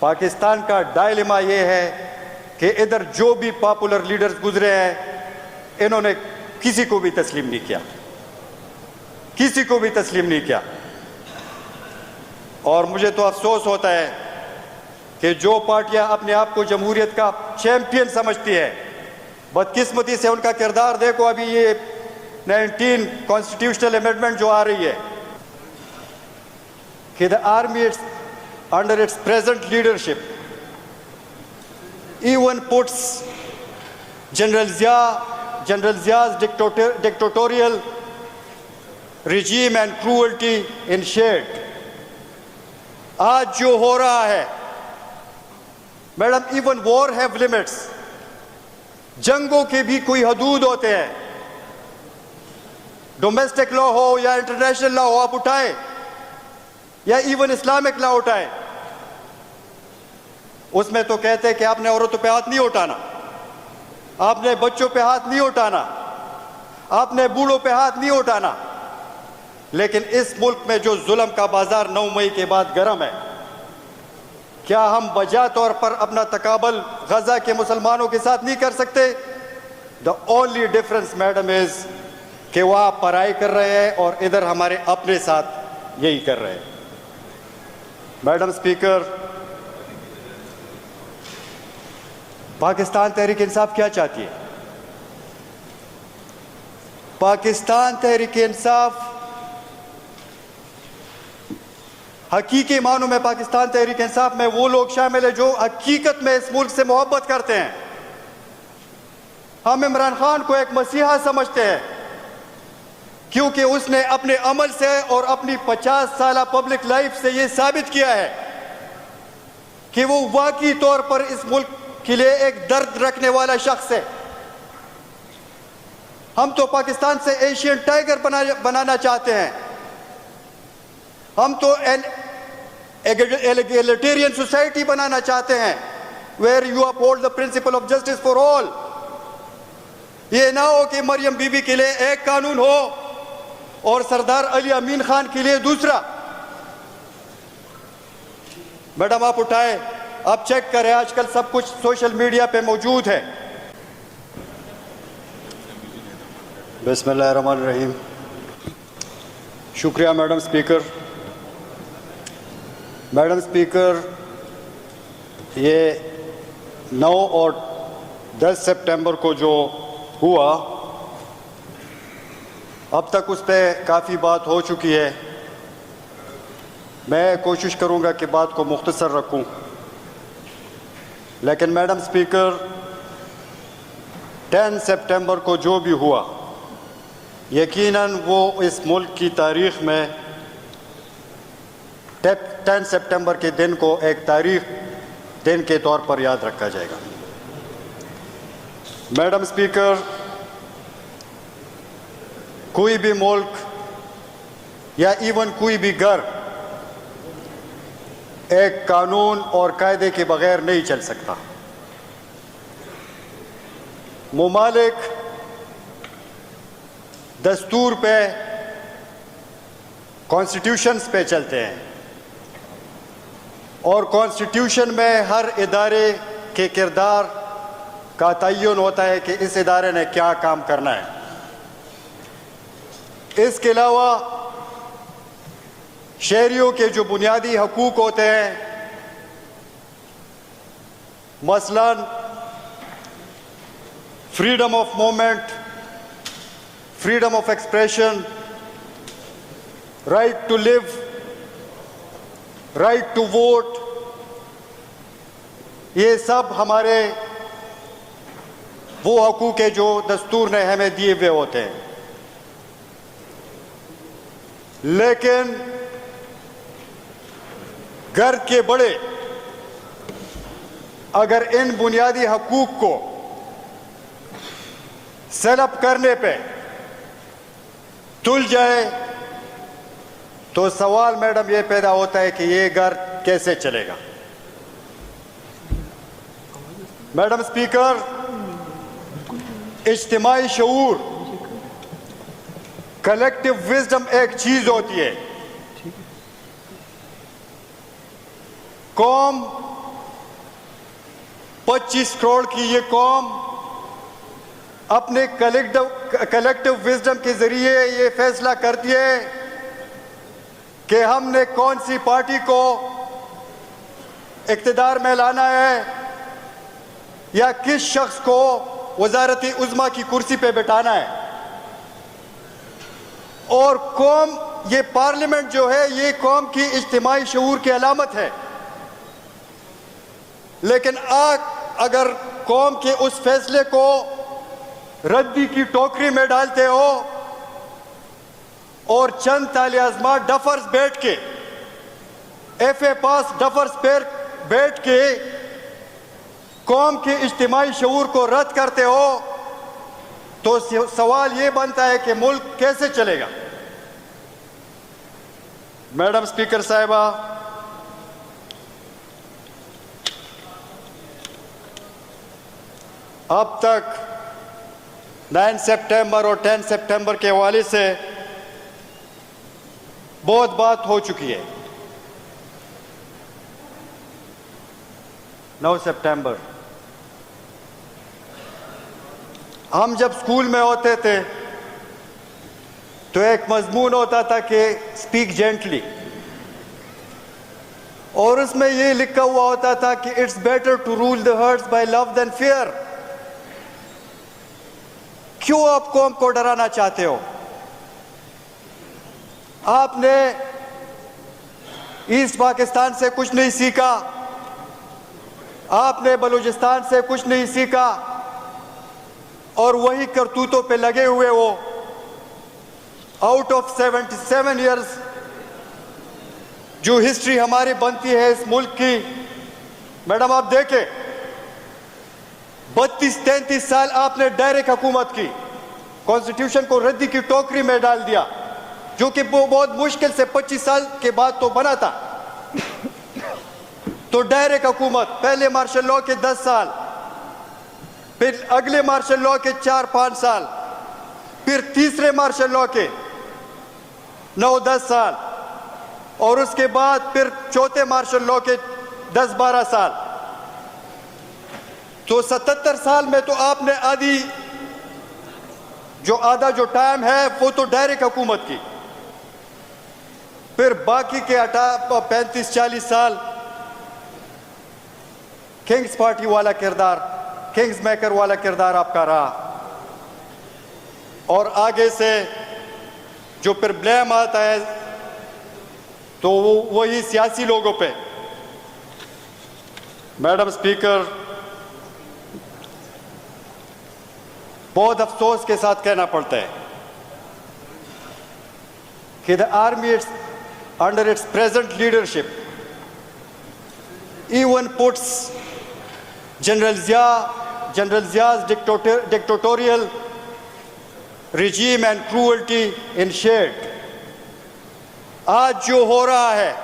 पाकिस्तान का डायलेमा ये है कि इधर जो भी पॉपुलर लीडर्स गुजरे हैं, इन्होंने किसी को भी तस्लीम नहीं किया, किसी को भी तस्लीम नहीं किया। और मुझे तो अफसोस होता है कि जो पार्टियां अपने आप को जमहूरियत का चैंपियन समझती है, बदकिस्मती से उनका किरदार देखो। अभी ये 19 कॉन्स्टिट्यूशनल अमेंडमेंट जो आ रही है कि the army under its present leadership even puts General Zia's dictatorial regime and cruelty in shade. आज जो हो रहा है madam, even war have limits, जंगों के भी कोई हदूद होते हैं। डोमेस्टिक लॉ हो या इंटरनेशनल लॉ हो, आप उठाए या इवन इस्लामिक लॉ उठाए, उसमें तो कहते हैं कि आपने औरतों पे हाथ नहीं उठाना, आपने बच्चों पे हाथ नहीं उठाना, आपने बूढ़ों पे हाथ नहीं उठाना। लेकिन इस मुल्क में जो जुल्म का बाजार 9 मई के बाद गर्म है, क्या हम बजा तौर पर अपना तकाबल गजा के मुसलमानों के साथ नहीं कर सकते? The only difference madam is कि वह पढ़ाई कर रहे हैं और इधर हमारे अपने साथ यही कर रहे हैं। मैडम स्पीकर, पाकिस्तान तहरीक इंसाफ क्या चाहती है? पाकिस्तान तहरीक इंसाफ, हकीकी मानों में पाकिस्तान तहरीक इंसाफ में वो लोग शामिल है जो हकीकत में इस मुल्क से मोहब्बत करते हैं। हम इमरान खान को एक मसीहा समझते हैं क्योंकि उसने अपने अमल से और अपनी 50 साल पब्लिक लाइफ से ये साबित किया है कि वो वाकई तौर पर इस मुल्क के लिए एक दर्द रखने वाला शख्स है। हम तो पाकिस्तान से एशियन टाइगर बनाना चाहते हैं। हम तो एगलिटेरियन सोसाइटी बनाना चाहते हैं where you uphold the principle of justice for all. ये ना हो कि मरियम बीबी के लिए एक कानून हो और सरदार अली अमीन खान के लिए दूसरा। मैडम आप उठाए, आप चेक करें, आजकल सब कुछ सोशल मीडिया पे मौजूद है। बिस्मिल्लाहिर्रहमानिर्रहीम। शुक्रिया मैडम स्पीकर। मैडम स्पीकर, ये 9 और 10 सितंबर को जो हुआ, अब तक उस पर काफ़ी बात हो चुकी है। मैं कोशिश करूंगा कि बात को मुख्तसर रखूं, लेकिन मैडम स्पीकर 10 सितंबर को जो भी हुआ, यकीनन वो इस मुल्क की तारीख़ में 10 सितंबर के दिन को एक तारीख दिन के तौर पर याद रखा जाएगा। मैडम स्पीकर, कोई भी मुल्क या इवन कोई भी घर एक कानून और कायदे के बगैर नहीं चल सकता। मुमालिक दस्तूर पे, कॉन्स्टिट्यूशंस पे चलते हैं और कॉन्स्टिट्यूशन में हर इदारे के किरदार का तयन होता है कि इस इदारे ने क्या काम करना है। इसके अलावा शहरियों के जो बुनियादी हकूक होते हैं, मसलन freedom of movement, freedom of expression, right to live, right to vote, ये सब हमारे वो हकूक है जो दस्तूर ने हमें दिए हुए होते हैं। लेकिन घर के बड़े अगर इन बुनियादी हकूक को सेटअप करने पे तुल जाए तो सवाल मैडम ये पैदा होता है कि ये घर कैसे चलेगा। मैडम स्पीकर, इज्तिमाई शऊर, कलेक्टिव विजडम एक चीज होती है। कौम 25 करोड़ की ये कौम अपने कलेक्टिव विजडम के जरिए ये फैसला करती है कि हमने कौन सी पार्टी को इक़्तिदार में लाना है या किस शख्स को वज़ारत उज़्मा की कुर्सी पे बिठाना है। और कौम, ये पार्लियामेंट जो है ये कौम की इज्तिमाई शऊर की अलामत है। लेकिन आप अगर कौम के उस फैसले को रद्दी की टोकरी में डालते हो और चंद ताले आज़मा डफर्स बैठ के FA पास डफर्स पर बैठ के कौम के इज्तिमाई शऊर को रद्द करते हो तो सवाल ये बनता है कि मुल्क कैसे चलेगा। मैडम स्पीकर साहिबा, अब तक 9 सितंबर और 10 सितंबर के हवाले से बहुत बात हो चुकी है। 9 सितंबर हम जब स्कूल में होते थे तो एक मजमून होता था कि स्पीक जेंटली, और उसमें ये लिखा हुआ होता था कि it's better to rule the hearts by love than fear. क्यों आप कौम को डराना चाहते हो? आपने ईस्ट पाकिस्तान से कुछ नहीं सीखा, आपने बलूचिस्तान से कुछ नहीं सीखा, और वही करतूतों पे लगे हुए हो। आउट ऑफ 77 इयर्स जो हिस्ट्री हमारी बनती है इस मुल्क की, मैडम आप देखें 32-33 साल आपने डायरेक्ट हुकूमत की, कॉन्स्टिट्यूशन को रद्दी की टोकरी में डाल दिया, जो कि वो बहुत मुश्किल से 25 साल के बाद तो बना था। तो डायरेक्ट हुकूमत, पहले मार्शल लॉ के 10 साल, फिर अगले मार्शल लॉ के 4-5 साल, फिर तीसरे मार्शल लॉ के 9-10 साल, और उसके बाद फिर चौथे मार्शल लॉ के 10-12 साल। तो 77 साल में तो आपने आधा जो टाइम है वो तो डायरेक्ट हुकूमत की, फिर बाकी के 35-40 साल किंग्स पार्टी वाला किरदार, किंग्स मेकर वाला किरदार आपका रहा। और आगे से जो फिर ब्लेम आता है तो वो वही सियासी लोगों पे। मैडम स्पीकर, बहुत अफसोस के साथ कहना पड़ता है कि the army under its present leadership even puts General Zia's dictatorial regime and cruelty in shade। आज जो हो रहा है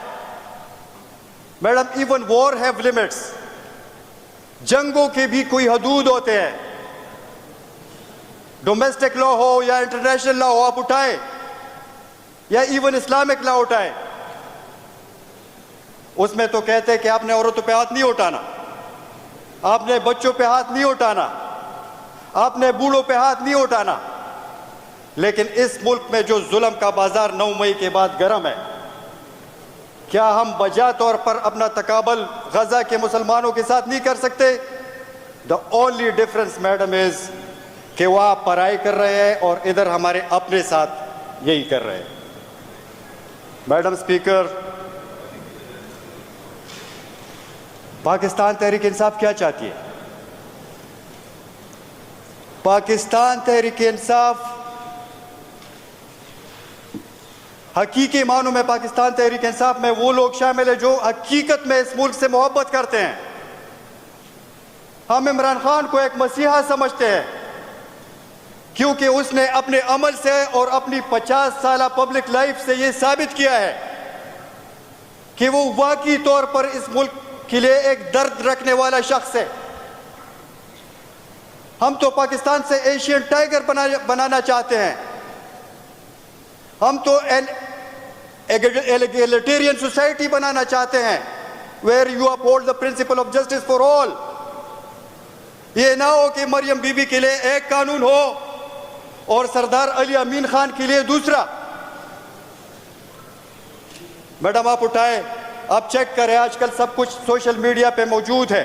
madam, even war have limits, जंगों के भी कोई हदूद होते हैं। डोमेस्टिक लॉ हो या इंटरनेशनल लॉ हो, आप उठाए या इवन इस्लामिक लॉ उठाए, उसमें तो कहते हैं कि आपने औरतों पे हाथ नहीं उठाना, आपने बच्चों पे हाथ नहीं उठाना, आपने बूढ़ों पे हाथ नहीं उठाना। लेकिन इस मुल्क में जो जुल्म का बाजार 9 मई के बाद गर्म है, क्या हम बजा तौर पर अपना तकाबल गजा के मुसलमानों के साथ नहीं कर सकते? The only difference madam is कि वह पढ़ाई कर रहे हैं और इधर हमारे अपने साथ यही कर रहे हैं। मैडम स्पीकर, पाकिस्तान तहरीक इंसाफ क्या चाहती है? पाकिस्तान तहरीक इंसाफ, हकीकी मानों में पाकिस्तान तहरीक इंसाफ में वो लोग शामिल है जो हकीकत में इस मुल्क से मोहब्बत करते हैं। हम इमरान खान को एक मसीहा समझते हैं क्योंकि उसने अपने अमल से और अपनी 50 साल पब्लिक लाइफ से ये साबित किया है कि वो वाकई तौर पर इस मुल्क के लिए एक दर्द रखने वाला शख्स है। हम तो पाकिस्तान से एशियन टाइगर बनाना चाहते हैं। हम तो एगलिटेरियन सोसाइटी बनाना चाहते हैं where you uphold the principle of justice for all. ये ना हो कि मरियम बीबी के लिए एक कानून हो और सरदार अली अमीन खान के लिए दूसरा। मैडम आप उठाए, आप चेक करें, आजकल सब कुछ सोशल मीडिया पे मौजूद है।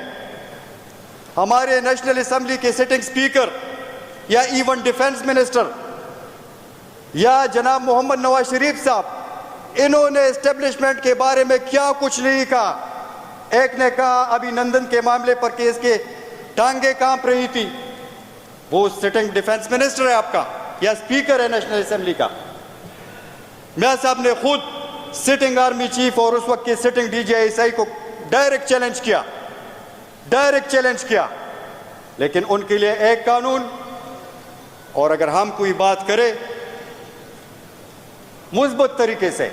हमारे नेशनल असेंबली के सिटिंग स्पीकर या इवन डिफेंस मिनिस्टर या जनाब मोहम्मद नवाज शरीफ साहब, इन्होंने एस्टेब्लिशमेंट के बारे में क्या कुछ नहीं कहा। एक ने कहा अभिनंदन के मामले पर कि इसके टांगे कांप रही थी। वो सिटिंग डिफेंस मिनिस्टर है आपका या स्पीकर है नेशनल असेंबली का। मियां साहब ने खुद सिटिंग आर्मी चीफ और उस वक्त के सिटिंग DGI को डायरेक्ट चैलेंज किया, लेकिन उनके लिए एक कानून। और अगर हम कोई बात करें मुस्बत तरीके से,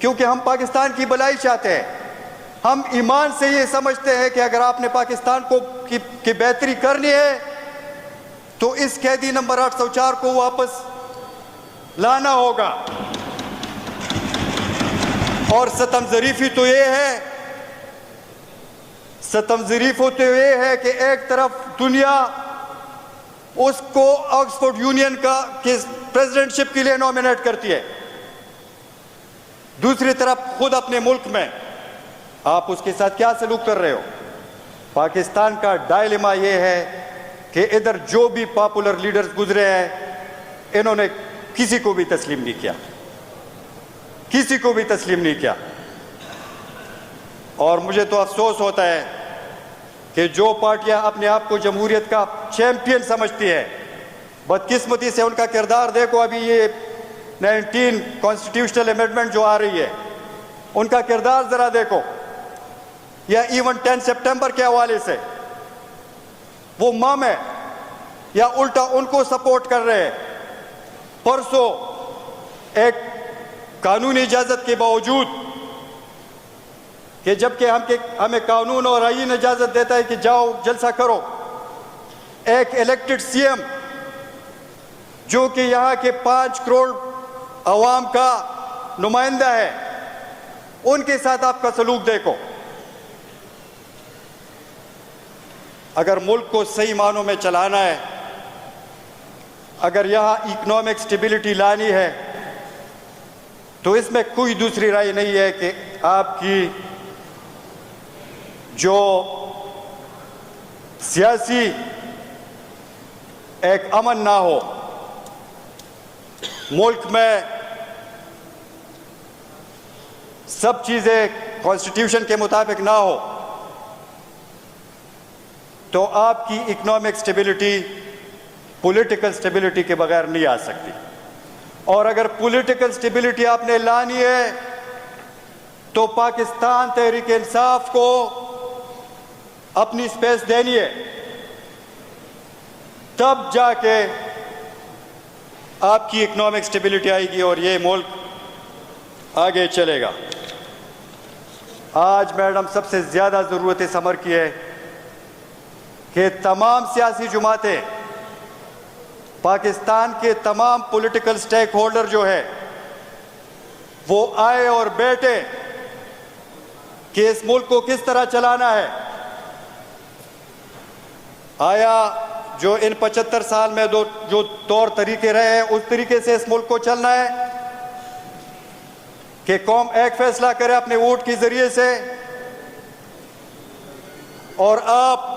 क्योंकि हम पाकिस्तान की भलाई चाहते हैं, हम ईमान से ये समझते हैं कि अगर आपने पाकिस्तान को की बेहतरी करनी है तो इस कैदी नंबर 804 को वापस लाना होगा। और सितम ज़रीफ़ी तो ये है कि एक तरफ दुनिया उसको ऑक्सफोर्ड यूनियन का प्रेसिडेंटशिप के लिए नॉमिनेट करती है, दूसरी तरफ खुद अपने मुल्क में आप उसके साथ क्या सलूक कर रहे हो। पाकिस्तान का डायलेमा यह है कि इधर जो भी पॉपुलर लीडर्स गुजरे हैं, इन्होंने किसी को भी तस्लीम नहीं किया। और मुझे तो अफसोस होता है कि जो पार्टियां अपने आप को जमहूरियत का चैंपियन समझती है, बदकिस्मती से उनका किरदार देखो। अभी ये 19 कॉन्स्टिट्यूशनल अमेंडमेंट जो आ रही है, उनका किरदार जरा देखो, या इवन 10 सितंबर के हवाले से वो मम है या उल्टा उनको सपोर्ट कर रहे हैं। परसों एक कानूनी इजाजत के बावजूद कि जबकि हमें कानून और आईन इजाजत देता है कि जाओ जलसा करो, एक इलेक्टेड CM जो कि यहाँ के 5 करोड़ अवाम का नुमाइंदा है, उनके साथ आपका सलूक देखो। अगर मुल्क को सही मानों में चलाना है, अगर यहाँ इकोनॉमिक स्टेबिलिटी लानी है, तो इसमें कोई दूसरी राय नहीं है कि आपकी जो सियासी एक अमन ना हो, मुल्क में सब चीजें कॉन्स्टिट्यूशन के मुताबिक ना हो, तो आपकी इकोनॉमिक स्टेबिलिटी पॉलिटिकल स्टेबिलिटी के बगैर नहीं आ सकती। और अगर पॉलिटिकल स्टेबिलिटी आपने लानी है तो पाकिस्तान तहरीक इंसाफ को अपनी स्पेस देनी है, तब जाके आपकी इकोनॉमिक स्टेबिलिटी आएगी और ये मुल्क आगे चलेगा। आज मैडम सबसे ज्यादा जरूरत इस अमर की है कि तमाम सियासी जमातें, पाकिस्तान के तमाम पॉलिटिकल स्टेक होल्डर जो है, वो आए और बैठे कि इस मुल्क को किस तरह चलाना है। आया जो इन 75 साल में जो तौर तरीके रहे हैं, उस तरीके से इस मुल्क को चलना है कि कौम एक फैसला करे अपने वोट के जरिए से, और आप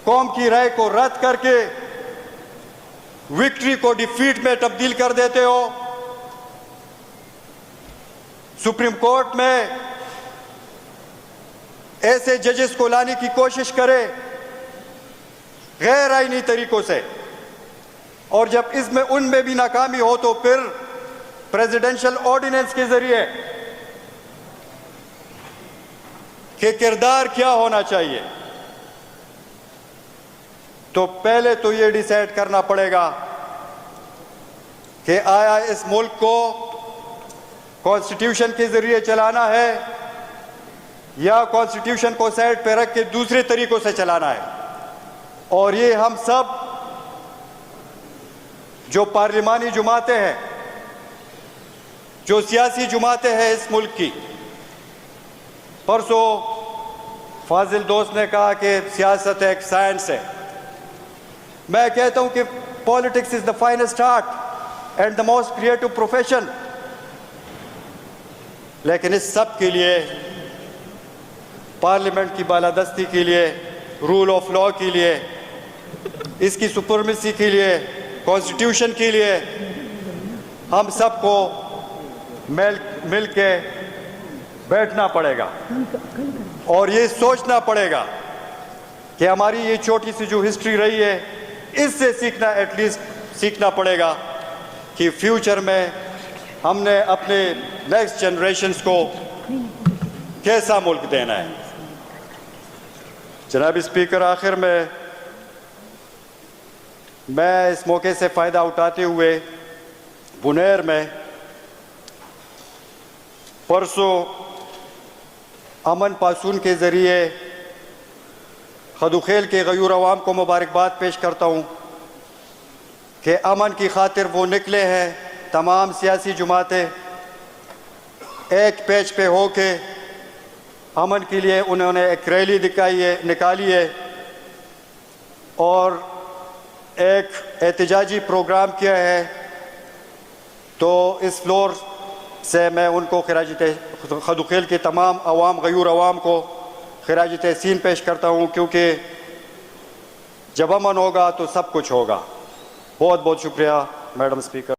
कौम की राय को रद्द करके विक्ट्री को डिफीट में तब्दील कर देते हो। सुप्रीम कोर्ट में ऐसे जजेस को लाने की कोशिश करे गैर आईनी तरीकों से, और जब इसमें उनमें भी नाकामी हो तो फिर प्रेसिडेंशियल ऑर्डिनेंस के जरिए कि किरदार क्या होना चाहिए। तो पहले तो ये डिसाइड करना पड़ेगा कि आया इस मुल्क को कॉन्स्टिट्यूशन के जरिए चलाना है या कॉन्स्टिट्यूशन को साइड पे रख के दूसरे तरीकों से चलाना है। और ये हम सब जो पार्लिमानी जमातें हैं, जो सियासी जमातें हैं इस मुल्क की, परसों फाजिल दोस्त ने कहा कि सियासत एक साइंस है। मैं कहता हूं कि politics is the finest art and the most creative profession. लेकिन इस सब के लिए, पार्लियामेंट की बालादस्ती के लिए, रूल ऑफ लॉ के लिए, इसकी सुपरमेसी के लिए, कॉन्स्टिट्यूशन के लिए, हम सबको मिल के बैठना पड़ेगा और ये सोचना पड़ेगा कि हमारी ये छोटी सी जो हिस्ट्री रही है, इससे सीखना, एटलीस्ट सीखना पड़ेगा कि फ्यूचर में हमने अपने नेक्स्ट जनरेशन्स को कैसा मुल्क देना है। जनाब स्पीकर, आखिर में मैं इस मौके से फ़ायदा उठाते हुए बुनेर में परसों अमन पासून के ज़रिए खदुखेल के गयूर अवाम को मुबारकबाद पेश करता हूँ कि अमन की खातिर वो निकले हैं। तमाम सियासी जमातें एक पेज पे हो के अमन के लिए उन्होंने एक रैली निकाली है और एक एहतजाजी प्रोग्राम किया है। तो इस फ्लोर से मैं उनको खदुखेल के तमाम गयूर अवाम को खिराज तहसीन पेश करता हूँ, क्योंकि जब अमन होगा तो सब कुछ होगा। बहुत बहुत शुक्रिया मैडम स्पीकर।